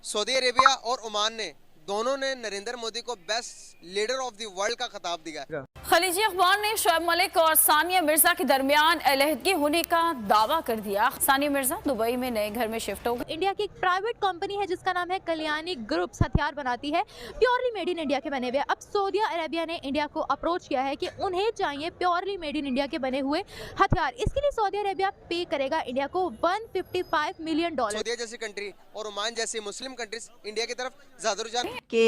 Saudi Arabia और Oman ने दोनों ने नरेंद्र मोदी को best leader of the world का खिताब दिया है। खलीजी अखबार ने शोएब मलिक और सानिया मिर्जा के दरमियान अलहदगी होने का दावा कर दिया। सानिया मिर्जा दुबई में नए घर में शिफ्ट हो गई। इंडिया की एक प्राइवेट कंपनी है जिसका नाम है कल्याणी ग्रुप्स, हथियार बनाती है, प्योरली मेड इन इंडिया के बने हुए। अब सऊदी अरेबिया ने इंडिया को अप्रोच किया है कि उन्हें चाहिए प्योरली मेड इन इंडिया के बने हुए हथियार। इसके लिए सऊदी अरेबिया पे करेगा इंडिया को $155 मिलियन। सऊदी जैसी कंट्री और ओमान जैसी मुस्लिम कंट्रीज इंडिया की तरफ ज्यादा रुझान कि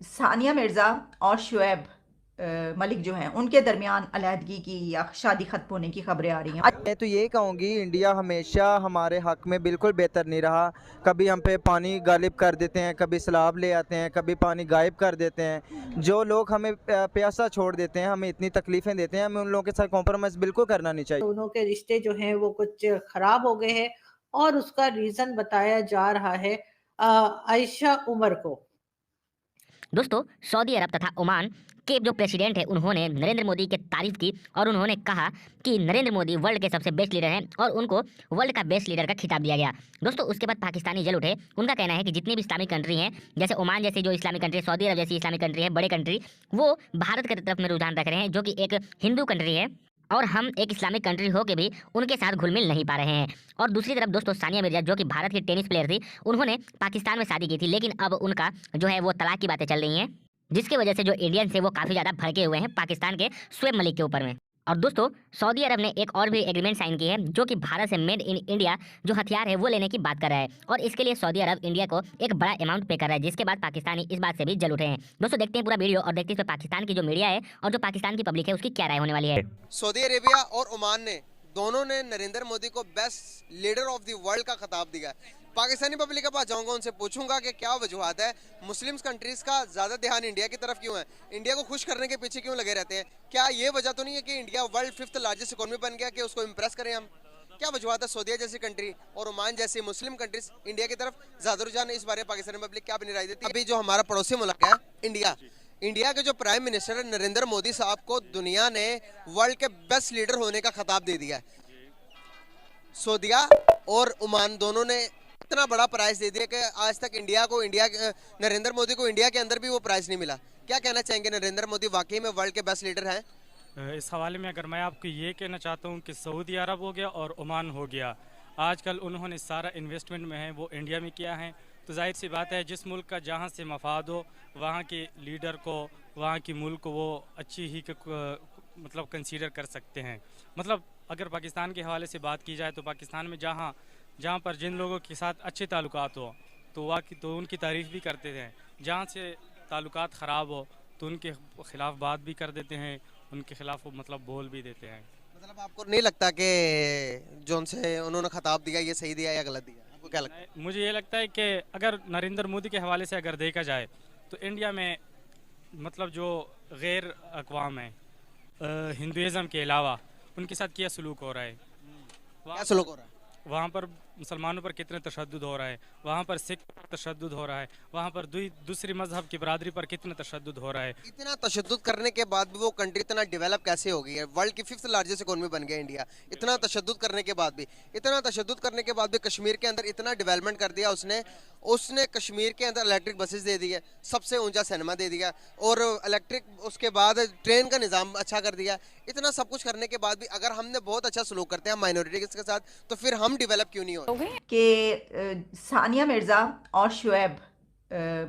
सानिया मिर्ज़ा और शुएब मलिक जो हैं उनके दरमियान अलहदगी की या शादी खत्म होने की खबरें आ रही हैं। मैं तो ये कहूँगी इंडिया हमेशा हमारे हक में बिल्कुल बेहतर नहीं रहा। कभी हम पे पानी गालिब कर देते हैं, कभी सैलाब ले आते हैं, कभी पानी गायब कर देते हैं। जो लोग हमें प्यासा छोड़ देते हैं, हमें इतनी तकलीफ़ें देते हैं, हमें उन लोगों के साथ कॉम्प्रोमाइज़ बिल्कुल करना नहीं चाहिए। दोनों के रिश्ते जो हैं वो कुछ खराब हो गए हैं और उसका रीज़न बताया जा रहा है आयशा उमर को। दोस्तों, सऊदी अरब तथा ओमान के जो प्रेसिडेंट है उन्होंने नरेंद्र मोदी की तारीफ की और उन्होंने कहा कि नरेंद्र मोदी वर्ल्ड के सबसे बेस्ट लीडर हैं और उनको वर्ल्ड का बेस्ट लीडर का खिताब दिया गया। दोस्तों, उसके बाद पाकिस्तानी जल उठे। उनका कहना है कि जितनी भी इस्लामिक कंट्री हैं, जैसे ओमान जैसी जो इस्लामिक कंट्री, सऊदी अरब जैसी इस्लामिक कंट्री है, बड़े कंट्री, वो भारत की तरफ में रुझान रख रहे हैं, जो कि एक हिंदू कंट्री है और हम एक इस्लामिक कंट्री हो के भी उनके साथ घुल मिल नहीं पा रहे हैं। और दूसरी तरफ दोस्तों, सानिया मिर्जा जो कि भारत की टेनिस प्लेयर थी, उन्होंने पाकिस्तान में शादी की थी, लेकिन अब उनका जो है वो तलाक की बातें चल रही हैं, जिसकी वजह से जो इंडियंस है वो काफ़ी ज़्यादा भड़के हुए हैं पाकिस्तान के शोएब मलिक के ऊपर में। और दोस्तों, सऊदी अरब ने एक और भी एग्रीमेंट साइन की है, जो कि भारत से मेड इन इंडिया जो हथियार है वो लेने की बात कर रहा है और इसके लिए सऊदी अरब इंडिया को एक बड़ा अमाउंट पे कर रहा है, जिसके बाद पाकिस्तानी इस बात से भी जल उठे हैं। दोस्तों, देखते हैं पूरा वीडियो और देखते हैं इसमें पाकिस्तान की जो मीडिया है और जो पाकिस्तान की पब्लिक है उसकी क्या राय होने वाली है। सऊदी अरेबिया और ओमान ने दोनों ने नरेंद्र मोदी को best leader of the world का खिताब दिया है। पाकिस्तानी पब्लिक के पास जाऊंगा, उनसे पूछूंगा कि क्या वजूहत है, मुस्लिम कंट्रीज का ज्यादा ध्यान इंडिया की तरफ क्यों है, इंडिया को खुश करने के पीछे क्यों लगे रहते हैं। क्या ये वजह तो नहीं है कि India world 5th largest economy बन गया कि उसको इम्प्रेस करें हम? क्या वजूहत है सऊदी जैसी कंट्री और ओमान जैसी मुस्लिम कंट्रीज इंडिया की तरफ ज्यादा रुझान है? इस बारे में पाकिस्तानी पब्लिक क्या अपनी राय देती है? अभी जो हमारा पड़ोसी मुल्क है इंडिया, इंडिया के जो प्राइम मिनिस्टर है नरेंद्र मोदी साहब को दुनिया ने वर्ल्ड के बेस्ट लीडर होने का खिताब दे दिया है। सऊदिया और ओमान दोनों ने इतना बड़ा प्राइज दे दिया कि आज तक नरेंद्र मोदी को इंडिया के अंदर भी वो प्राइज नहीं मिला। क्या कहना चाहेंगे, नरेंद्र मोदी वाकई में वर्ल्ड के बेस्ट लीडर हैं? इस हवाले में अगर मैं आपको ये कहना चाहता हूँ कि सऊदी अरब हो गया और ओमान हो गया, आजकल उन्होंने सारा इन्वेस्टमेंट में है वो इंडिया में किया है, तो जाहिर सी बात है जिस मुल्क का जहाँ से मफाद हो वहाँ के लीडर को, वहाँ की मुल्क को वो अच्छी ही मतलब कंसीडर कर सकते हैं। मतलब अगर पाकिस्तान के हवाले से बात की जाए तो पाकिस्तान में जहाँ जहाँ पर जिन लोगों के साथ अच्छे ताल्लुकात हो तो उनकी तारीफ़ भी करते हैं, जहाँ से ताल्लुकात ख़राब हो तो उनके ख़िलाफ़ बात भी कर देते हैं, उनके ख़िलाफ़ मतलब बोल भी देते हैं। मतलब आपको नहीं लगता कि जो उनसे उन्होंने खिताब दिया ये सही दिया या गलत दिया? आपको क्या लगता है? मुझे ये लगता है कि अगर नरेंद्र मोदी के हवाले से अगर देखा जाए तो इंडिया में मतलब जो गैर अक़वाम है हिंदुज़म के अलावा उनके साथ क्या सलूक हो रहा है, क्या सलूक हो रहा है? वहाँ पर मुसलमानों पर कितने तशद्दुद हो रहा है, वहाँ पर सिख पर तशद्दुद हो रहा है, वहाँ पर दूसरी मजहब की बरादरी पर कितना तशद्दुद हो रहा है। इतना तशद्दुद करने के बाद भी वो कंट्री इतना डेवलप कैसे हो गई है? वर्ल्ड की 5th लार्जेस्ट इकोनॉमी बन गया इंडिया। इतना तशद्दुद करने के बाद भी कश्मीर के अंदर इतना डेवलपमेंट कर दिया उसने कश्मीर के अंदर इलेक्ट्रिक बसेस दे दी है, सबसे ऊंचा सिनेमा दे दिया और इलेक्ट्रिक उसके बाद ट्रेन का निज़ाम अच्छा कर दिया। इतना सब कुछ करने के बाद भी अगर हमने बहुत अच्छा सलूक करते हैं माइनॉरिटीज़ के साथ, तो फिर हम डेवलप क्यों नहीं हो? कि सानिया मिर्ज़ा और शुएब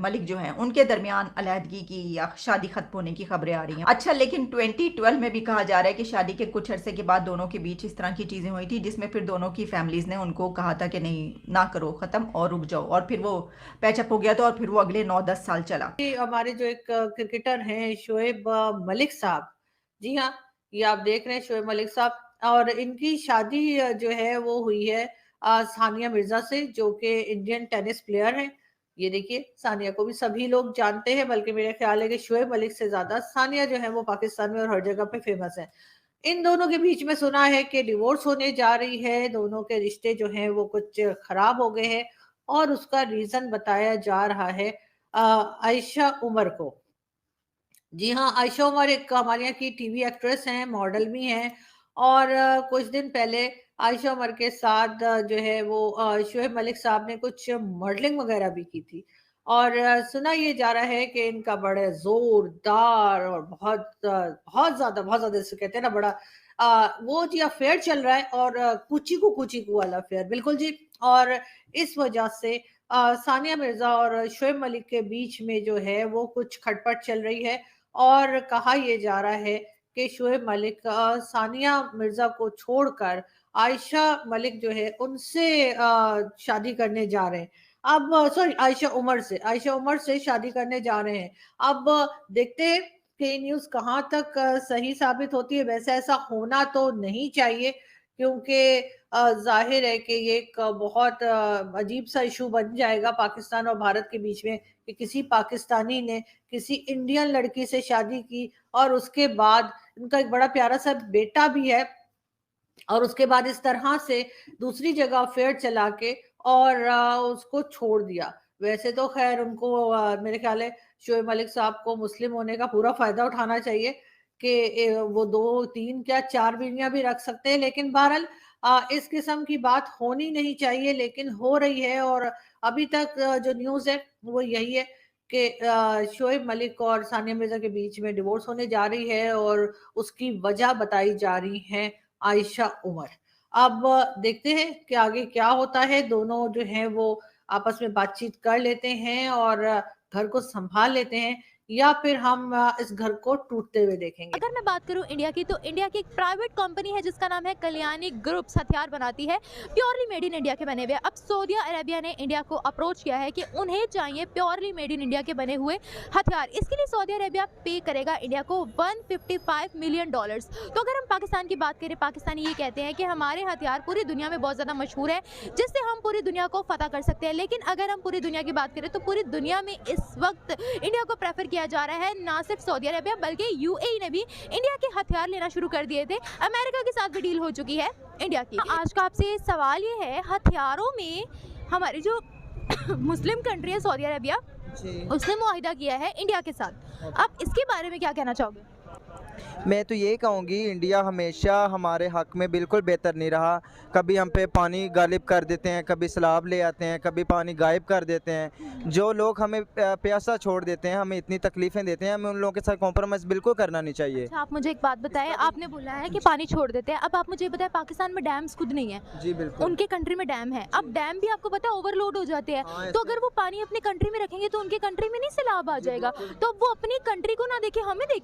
मलिक जो हैं उनके दरमियान अलहदगी की या शादी खत्म होने की खबरें आ रही हैं। अच्छा, लेकिन 2012 में भी कहा जा रहा है कि शादी के कुछ अरसे के बाद दोनों के बीच इस तरह की चीज़ें हुई थी जिसमें फिर दोनों की फैमिलीज़ ने उनको कहा था कि नहीं, ना करो, ख़त्म और रुक जाओ, और फिर वो पैचअप हो गया था और फिर वो अगले 9-10 साल चला। हमारे जो एक क्रिकेटर हैं शोएब मलिक साहब, जी हाँ, ये आप देख रहे हैं शोएब मलिक साहब, और इनकी शादी जो है वो हुई है सानिया मिर्जा से, जो कि इंडियन टेनिस प्लेयर हैं। ये देखिए, सानिया को भी सभी लोग जानते हैं, बल्कि मेरा ख्याल है कि शोएब मलिक से ज्यादा सानिया जो है वो पाकिस्तान में और हर जगह पे फेमस है। इन दोनों के बीच में सुना है कि डिवोर्स होने जा रही है, दोनों के रिश्ते जो हैं वो कुछ खराब हो गए हैं और उसका रीजन बताया जा रहा है आयशा उमर को। जी हाँ, आयशा उमर एक हमारे यहाँ की टीवी एक्ट्रेस हैं, मॉडल भी हैं और कुछ दिन पहले आयशा उमर के साथ जो है वो शोएब मलिक साहब ने कुछ मॉडलिंग वगैरह भी की थी। और सुना ये जा रहा है कि इनका बड़े ज़ोरदार और बहुत ज़्यादा जिसे कहते हैं ना बड़ा वो जी अफ़ेयर चल रहा है और कूची कू वाला अफ़ेयर बिल्कुल जी। और इस वजह से सानिया मिर्ज़ा और शोएब मलिक के बीच में जो है वो कुछ खटपट चल रही है और कहा ये जा रहा है कि शोएब मलिक सानिया मिर्ज़ा को छोड़कर आयशा मलिक जो है उनसे शादी करने जा रहे हैं। अब सॉरी आयशा उमर से शादी करने जा रहे हैं। अब देखते हैं कि ये न्यूज़ कहाँ तक सही साबित होती है। वैसे ऐसा होना तो नहीं चाहिए क्योंकि ज़ाहिर है कि ये एक बहुत अजीब-सा इश्यू बन जाएगा पाकिस्तान और भारत के बीच में कि किसी पाकिस्तानी ने किसी इंडियन लड़की से शादी की और उसके बाद उनका एक बड़ा प्यारा-सा बेटा भी है और उसके बाद इस तरह से दूसरी जगह अफेयर चला के और उसको छोड़ दिया। वैसे तो ख़ैर उनको मेरे ख़्याल है शोएब मलिक साहब को मुस्लिम होने का पूरा फ़ायदा उठाना चाहिए कि वो 2, 3 क्या 4 बीवियाँ भी रख सकते हैं। लेकिन बहरहाल इस किस्म की बात होनी नहीं चाहिए लेकिन हो रही है और अभी तक जो न्यूज़ है वो यही है कि शोएब मलिक और सानिया मिर्ज़ा के बीच में डिवोर्स होने जा रही है और उसकी वजह बताई जा रही है आयशा उमर। अब देखते हैं कि आगे क्या होता है। दोनों जो हैं वो आपस में बातचीत कर लेते हैं और घर को संभाल लेते हैं या फिर हम इस घर को टूटते हुए देखेंगे। अगर मैं बात करूं इंडिया की, तो इंडिया की एक प्राइवेट कंपनी है जिसका नाम है कल्याणी ग्रुप्स, हथियार बनाती है प्योरली मेड इन इंडिया के बने हुए। अब सऊदी अरेबिया ने इंडिया को अप्रोच किया है कि उन्हें चाहिए प्योरली मेड इन इंडिया के बने हुए हथियार। इसके लिए सऊदी अरेबिया पे करेगा इंडिया को $155 मिलियन। तो अगर हम पाकिस्तान की बात करें, पाकिस्तानी ये कहते हैं कि हमारे हथियार पूरी दुनिया में बहुत ज़्यादा मशहूर है जिससे हम पूरी दुनिया को फतह कर सकते हैं। लेकिन अगर हम पूरी दुनिया की बात करें तो पूरी दुनिया में इस वक्त इंडिया को प्रेफर किया जा रहा है। ना सिर्फ सऊदी अरेबिया बल्कि यूएई ने भी इंडिया के हथियार लेना शुरू कर दिए थे। अमेरिका के साथ भी डील हो चुकी है इंडिया की। आज का आपसे सवाल ये है, हथियारों में हमारी जो मुस्लिम कंट्री है सऊदी अरेबिया, उसने मुआहिदा किया है इंडिया के साथ। अब इसके बारे में क्या कहना चाहोगे? मैं तो ये कहूँगी इंडिया हमेशा हमारे हक में बिल्कुल बेहतर नहीं रहा। कभी हम पे पानी गालिब कर देते हैं, कभी सैलाब ले आते हैं, कभी पानी गायब कर देते हैं। जो लोग हमें प्यासा छोड़ देते हैं, हमें इतनी तकलीफ़ें देते हैं, हमें उन लोगों के साथ कॉम्प्रोमाइज़ बिल्कुल करना नहीं चाहिए। अच्छा, आप मुझे एक बात बताएं, आपने बोला है कि पानी छोड़ देते हैं। अब आप मुझे बताएं, पाकिस्तान में डैम्स खुद नहीं है। जी बिल्कुल। उनके कंट्री में डैम है। अब डैम भी आपको पता है ओवरलोड हो जाते हैं। हाँ, तो अगर वो पानी अपनी कंट्री में रखेंगे तो उनके कंट्री में नहीं सैलाब आ जाएगा। तो वो अपनी कंट्री को ना देखे, हमें देखे।